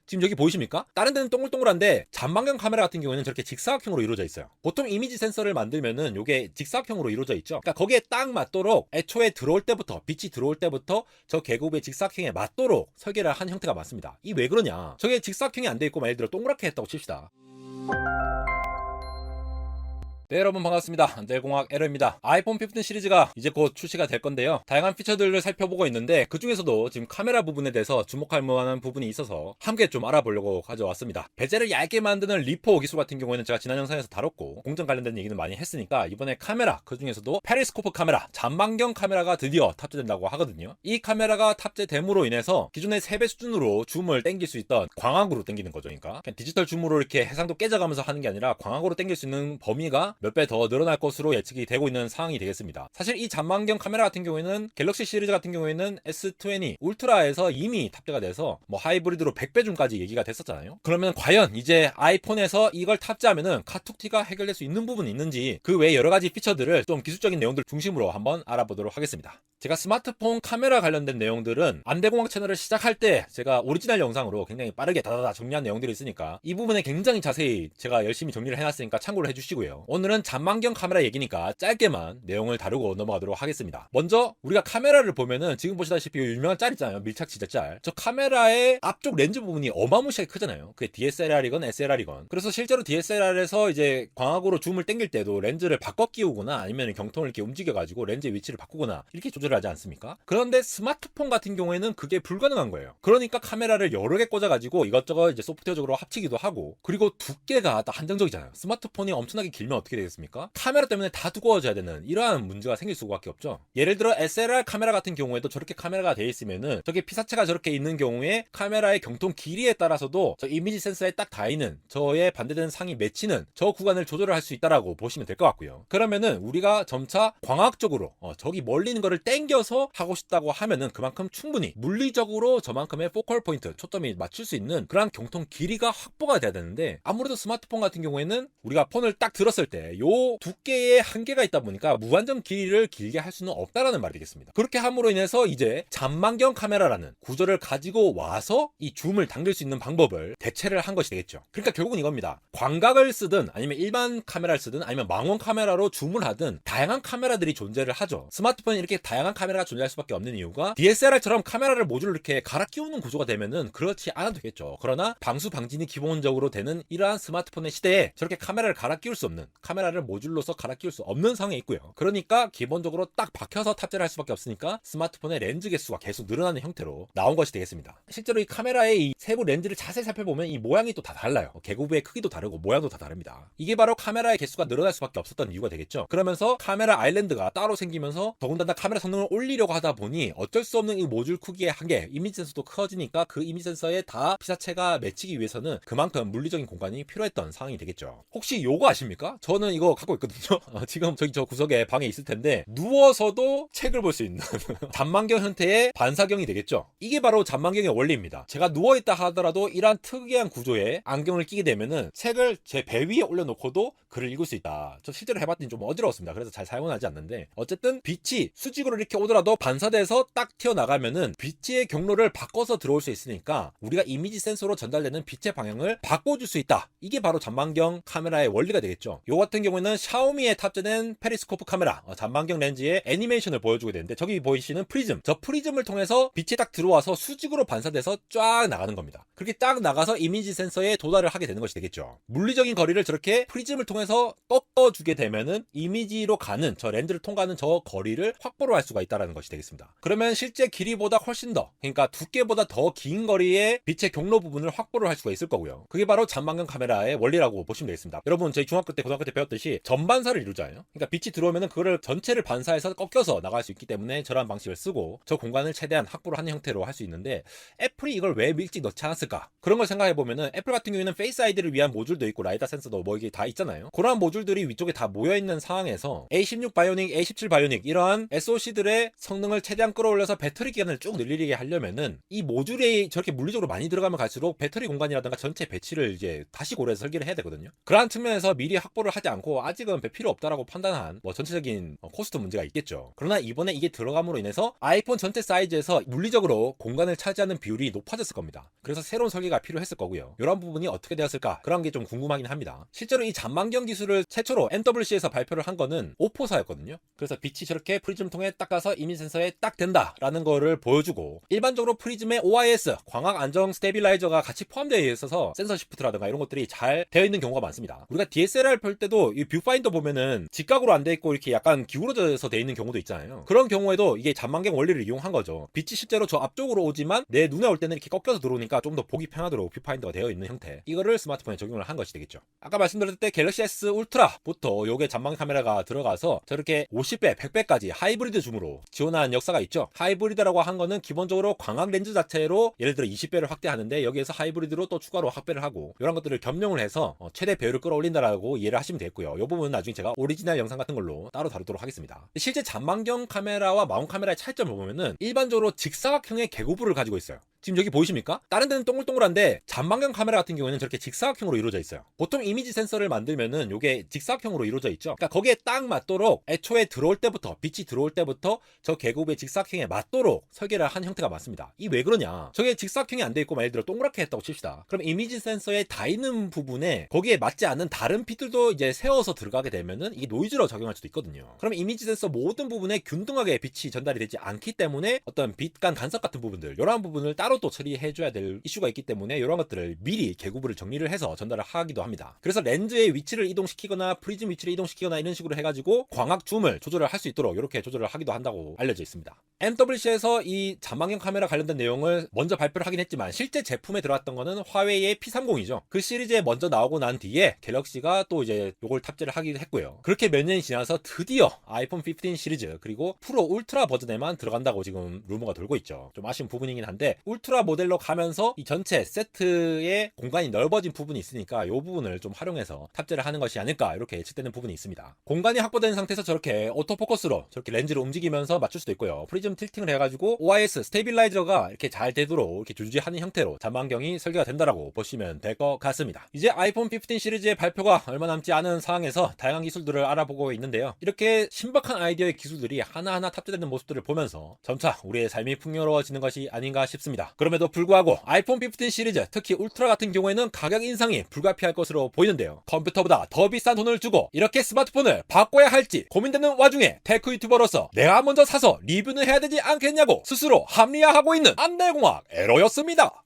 지금 여기 보이십니까? 다른 데는 동글동글한데 잔망경 카메라 같은 경우에는 저렇게 직사각형으로 이루어져 있어요. 보통 이미지 센서를 만들면은 요게 직사각형으로 이루어져 있죠. 그러니까 거기에 딱 맞도록 애초에 들어올 때부터 빛이 들어올 때부터 저 계급의 직사각형에 맞도록 설계를 한 형태가 맞습니다. 이 왜 그러냐? 저게 직사각형이 안 돼 있고 예를 들어 동그랗게 했다고 칩시다. 네, 여러분 반갑습니다. 안젤공학 에러입니다. 아이폰 15 시리즈가 이제 곧 출시가 될 건데요. 다양한 피처들을 살펴보고 있는데 그 중에서도 지금 카메라 부분에 대해서 주목할 만한 부분이 있어서 함께 좀 알아보려고 가져왔습니다. 베젤을 얇게 만드는 리포 기술 같은 경우에는 제가 지난 영상에서 다뤘고 공정 관련된 얘기는 많이 했으니까 이번에 카메라, 그 중에서도 페리스코프 카메라, 잔망경 카메라가 드디어 탑재된다고 하거든요. 이 카메라가 탑재됨으로 인해서 기존의 3배 수준으로 줌을 당길 수 있던 광학으로 당기는 거죠. 그러니까 그냥 디지털 줌으로 이렇게 해상도 깨져가면서 하는 게 아니라 광학으로 당길 수 있는 범위가 몇 배 더 늘어날 것으로 예측이 되고 있는 상황이 되겠습니다. 사실 이 잔망경 카메라 같은 경우에는 갤럭시 시리즈 같은 경우에는 S20 울트라에서 이미 탑재가 돼서 뭐 하이브리드로 100배 줌까지 얘기가 됐었잖아요. 그러면 과연 이제 아이폰에서 이걸 탑재하면은 카툭티가 해결될 수 있는 부분이 있는지 그 외에 여러 가지 피처들을 좀 기술적인 내용들 중심으로 한번 알아보도록 하겠습니다. 제가 스마트폰 카메라 관련된 내용들은 안대공학 채널을 시작할 때 제가 오리지널 영상으로 굉장히 빠르게 다다다 정리한 내용들이 있으니까 이 부분에 굉장히 자세히 제가 열심히 정리를 해놨으니까 참고를 해주시고요. 오늘은 잔망경 카메라 얘기니까 짧게만 내용을 다루고 넘어가도록 하겠습니다. 먼저 우리가 카메라를 보면은 지금 보시다시피 유명한 짤 있잖아요. 밀착 지자 짤. 저 카메라의 앞쪽 렌즈 부분이 어마무시하게 크잖아요. 그게 DSLR이건 SLR이건. 그래서 실제로 DSLR에서 이제 광학으로 줌을 당길 때도 렌즈를 바꿔 끼우거나 아니면 경통을 이렇게 움직여가지고 렌즈의 위치를 바꾸거나 이렇게 조절을 하지 않습니까? 그런데 스마트폰 같은 경우에는 그게 불가능한 거예요. 그러니까 카메라를 여러 개 꽂아가지고 이것저것 이제 소프트웨어적으로 합치기도 하고, 그리고 두께가 다 한정적이잖아요. 스마트폰이 엄청나게 길면 어떻게 되겠습니까? 카메라 때문에 다 두꺼워져야 되는 이러한 문제가 생길 수밖에 없죠. 예를 들어 SLR 카메라 같은 경우에도 저렇게 카메라가 되어 있으면은 저게 피사체가 저렇게 있는 경우에 카메라의 경통 길이에 따라서도 저 이미지 센서에 딱 닿이는 저의 반대되는 상이 맺히는 저 구간을 조절을 할 수 있다라고 보시면 될 것 같고요. 그러면은 우리가 점차 광학적으로 저기 멀리 있는 거를 땡겨서 하고 싶다고 하면은 그만큼 충분히 물리적으로 저만큼의 포컬 포인트, 초점이 맞출 수 있는 그런 경통 길이가 확보가 돼야 되는데, 아무래도 스마트폰 같은 경우에는 우리가 폰을 딱 들었을 때 요 두께에 한계가 있다 보니까 무한정 길이를 길게 할 수는 없다라는 말이 되겠습니다. 그렇게 함으로 인해서 이제 잔망경 카메라라는 구조를 가지고 와서 이 줌을 당길 수 있는 방법을 대체를 한 것이 되겠죠. 그러니까 결국은 이겁니다. 광각을 쓰든 아니면 일반 카메라를 쓰든 아니면 망원 카메라로 줌을 하든 다양한 카메라들이 존재를 하죠. 스마트폰에 이렇게 다양한 카메라가 존재할 수밖에 없는 이유가 DSLR처럼 카메라를 모듈로 이렇게 갈아 끼우는 구조가 되면은 그렇지 않아도 되겠죠. 그러나 방수 방진이 기본적으로 되는 이러한 스마트폰의 시대에 저렇게 카메라를 갈아 끼울 수 없는, 카메라를 모듈로서 갈아 끼울 수 없는 상황에 있고요. 그러니까 기본적으로 딱 박혀서 탑재를 할 수밖에 없으니까 스마트폰의 렌즈 개수가 계속 늘어나는 형태로 나온 것이 되겠습니다. 실제로 이 카메라의 이 세부 렌즈를 자세히 살펴보면 이 모양이 또 다 달라요. 계구부의 크기도 다르고 모양도 다 다릅니다. 이게 바로 카메라의 개수가 늘어날 수밖에 없었던 이유가 되겠죠. 그러면서 카메라 아일랜드가 따로 생기면서 더군다나 카메라 성능을 올리려고 하다 보니 어쩔 수 없는 이 모듈 크기의 한계, 이미지 센서도 커지니까 그 이미지 센서에 다 피사체가 맺히기 위해서는 그만큼 물리적인 공간이 필요했던 상황이 되겠죠. 혹시 요거 아십니까? 저는 이거 갖고 있거든요. 지금 저기 저 구석에 방에 있을 텐데 누워서도 책을 볼 수 있는 잔망경 형태의 반사경이 되겠죠. 이게 바로 잔망경의 원리입니다. 제가 누워있다 하더라도 이러한 특이한 구조의 안경을 끼게 되면은 책을 제 배 위에 올려놓고도 글을 읽을 수 있다. 저 실제로 해봤더니 좀 어지러웠습니다. 그래서 잘 사용은 하지 않는데, 어쨌든 빛이 수직으로 이렇게 오더라도 반사돼서 딱 튀어나가면은 빛의 경로를 바꿔서 들어올 수 있으니까 우리가 이미지 센서로 전달되는 빛의 방향을 바꿔줄 수 있다. 이게 바로 잔망경 카메라의 원리가 되겠죠. 요 같은 경우에는 샤오미에 탑재된 페리스코프 카메라, 잔망경 렌즈의 애니메이션을 보여주게 되는데, 저기 보이시는 프리즘, 저 프리즘을 통해서 빛이 딱 들어와서 수직으로 반사돼서 쫙 나가는 겁니다. 그렇게 딱 나가서 이미지 센서에 도달을 하게 되는 것이 되겠죠. 물리적인 거리를 저렇게 프리즘을 통해서 꺾어주게 되면은 이미지로 가는 저 렌즈를 통과하는 저 거리를 확보를 할 수가 있다는 것이 되겠습니다. 그러면 실제 길이보다 훨씬 더, 그러니까 두께보다 더 긴 거리의 빛의 경로 부분을 확보를 할 수가 있을 거고요. 그게 바로 잔망경 카메라의 원리라고 보시면 되겠습니다. 여러분 저희 중학교 때 고등학교 때 배웠듯이 전반사를 이루잖아요. 그러니까 빛이 들어오면은 그거를 전체를 반사해서 꺾여서 나갈 수 있기 때문에 저런 방식을 쓰고 저 공간을 최대한 확보를 하는 형태로 할 수 있는데, 애플이 이걸 왜 일찍 넣지 않았을까? 그런 걸 생각해보면은 애플 같은 경우에는 페이스 아이디를 위한 모듈도 있고 라이다 센서도 뭐 이게 다 있잖아요. 그런 모듈들이 위쪽에 다 모여있는 상황에서 A16 바이오닉, A17 바이오닉 이러한 SoC들을 모듈의 성능을 최대한 끌어올려서 배터리 기간을 쭉 늘리게 하려면은 이 모듈이 저렇게 물리적으로 많이 들어가면 갈수록 배터리 공간이라든가 전체 배치를 이제 다시 고려해서 설계를 해야 되거든요. 그러한 측면에서 미리 확보를 하지 않고 아직은 필요 없다라고 판단한 전체적인 코스트 문제가 있겠죠. 그러나 이번에 이게 들어감으로 인해서 아이폰 전체 사이즈에서 물리적으로 공간을 차지하는 비율이 높아졌을 겁니다. 그래서 새로운 설계가 필요했을 거고요. 이런 부분이 어떻게 되었을까? 그런 게 좀 궁금하긴 합니다. 실제로 이 잔망경 기술을 최초로 MWC에서 발표를 한 거는 오포사였거든요. 그래서 빛이 저렇게 프리즘 통에 딱 가서 이미지 센서에 딱 된다라는 거를 보여주고, 일반적으로 프리즘에 OIS, 광학 안정 스테빌라이저가 같이 포함되어 있어서 센서 시프트라든가 이런 것들이 잘 되어 있는 경우가 많습니다. 우리가 DSLR 볼 때도 이 뷰파인더 보면은 직각으로 안 돼 있고 이렇게 약간 기울어져서 돼 있는 경우도 있잖아요. 그런 경우에도 이게 잔망경 원리를 이용한 거죠. 빛이 실제로 저 앞쪽으로 오지만 내 눈에 올 때는 이렇게 꺾여서 들어오니까 좀 더 보기 편하도록 뷰파인더가 되어 있는 형태, 이거를 스마트폰에 적용을 한 것이 되겠죠. 아까 말씀드렸을 때 갤럭시 S 울트라부터 요게 잔망 카메라가 들어가서 저렇게 50배, 100배까지 하이브리드 줌으로 지원한 역사가 있죠. 하이브리드라고 한 거는 기본적으로 광학 렌즈 자체로 예를 들어 20배를 확대하는데 여기에서 하이브리드로 또 추가로 확배를 하고 이런 것들을 겸용을 해서 최대 배율을 끌어올린다라고 이해를 하시면 되겠고요. 이 부분은 나중에 제가 오리지널 영상 같은 걸로 따로 다루도록 하겠습니다. 실제 잔망경 카메라와 마운트 카메라의 차이점을 보면은 일반적으로 직사각형의 개구부를 가지고 있어요. 지금 여기 보이십니까? 다른 데는 동글동글한데 잔망경 카메라 같은 경우에는 저렇게 직사각형으로 이루어져 있어요. 보통 이미지 센서를 만들면은 요게 직사각형으로 이루어져 있죠. 그러니까 거기에 딱 맞도록 애초에 들어올 때부터, 빛이 들어올 때부터 저 계급의 직사각형에 맞도록 설계를 한 형태가 맞습니다. 이 왜 그러냐? 저게 직사각형이 안 돼 있고 예를 들어 동그랗게 했다고 칩시다. 그럼 이미지 센서에 닿아 있는 부분에 거기에 맞지 않는 다른 빛들도 이제 세워서 들어가게 되면은 이게 노이즈로 작용할 수도 있거든요. 그럼 이미지 센서 모든 부분에 균등하게 빛이 전달이 되지 않기 때문에 어떤 빛 간 간섭 같은 부분들, 이러한 부분을 따로 또 처리해줘야 될 이슈가 있기 때문에 이런 것들을 미리 계구부를 정리를 해서 전달을 하기도 합니다. 그래서 렌즈의 위치를 이동시키거나 프리즘 위치를 이동시키거나 이런 식으로 해가지고 광학 줌을 조절을 할 수 있도록 이렇게 조절을 하기도 한다고 알려져 있습니다. MWC에서 이 잔망경 카메라 관련된 내용을 먼저 발표를 하긴 했지만 실제 제품에 들어왔던 거는 화웨이의 P30이죠. 그 시리즈에 먼저 나오고 난 뒤에 갤럭시가 또 이제 요걸 탑재를 하기도 했고요. 그렇게 몇 년이 지나서 드디어 아이폰 15 시리즈 그리고 프로 울트라 버전에만 들어간다고 지금 루머가 돌고 있죠. 좀 아쉬운 부분이긴 한데 울트라 모델로 가면서 이 전체 세트의 공간이 넓어진 부분이 있으니까 이 부분을 좀 활용해서 탑재를 하는 것이 아닐까 이렇게 예측되는 부분이 있습니다. 공간이 확보된 상태에서 저렇게 오토포커스로 저렇게 렌즈를 움직이면서 맞출 수도 있고요. 프리즘 틸팅을 해가지고 OIS 스테빌라이저가 이렇게 잘 되도록 이렇게 주지하는 형태로 잔망경이 설계가 된다라고 보시면 될 것 같습니다. 이제 아이폰 15 시리즈의 발표가 얼마 남지 않은 상황에서 다양한 기술들을 알아보고 있는데요. 이렇게 신박한 아이디어의 기술들이 하나하나 탑재되는 모습들을 보면서 점차 우리의 삶이 풍요로워지는 것이 아닌가 싶습니다. 그럼에도 불구하고 아이폰 15 시리즈, 특히 울트라 같은 경우에는 가격 인상이 불가피할 것으로 보이는데요. 컴퓨터보다 더 비싼 돈을 주고 이렇게 스마트폰을 바꿔야 할지 고민되는 와중에 테크 유튜버로서 내가 먼저 사서 리뷰는 해야 되지 않겠냐고 스스로 합리화하고 있는 안내공학 에러였습니다.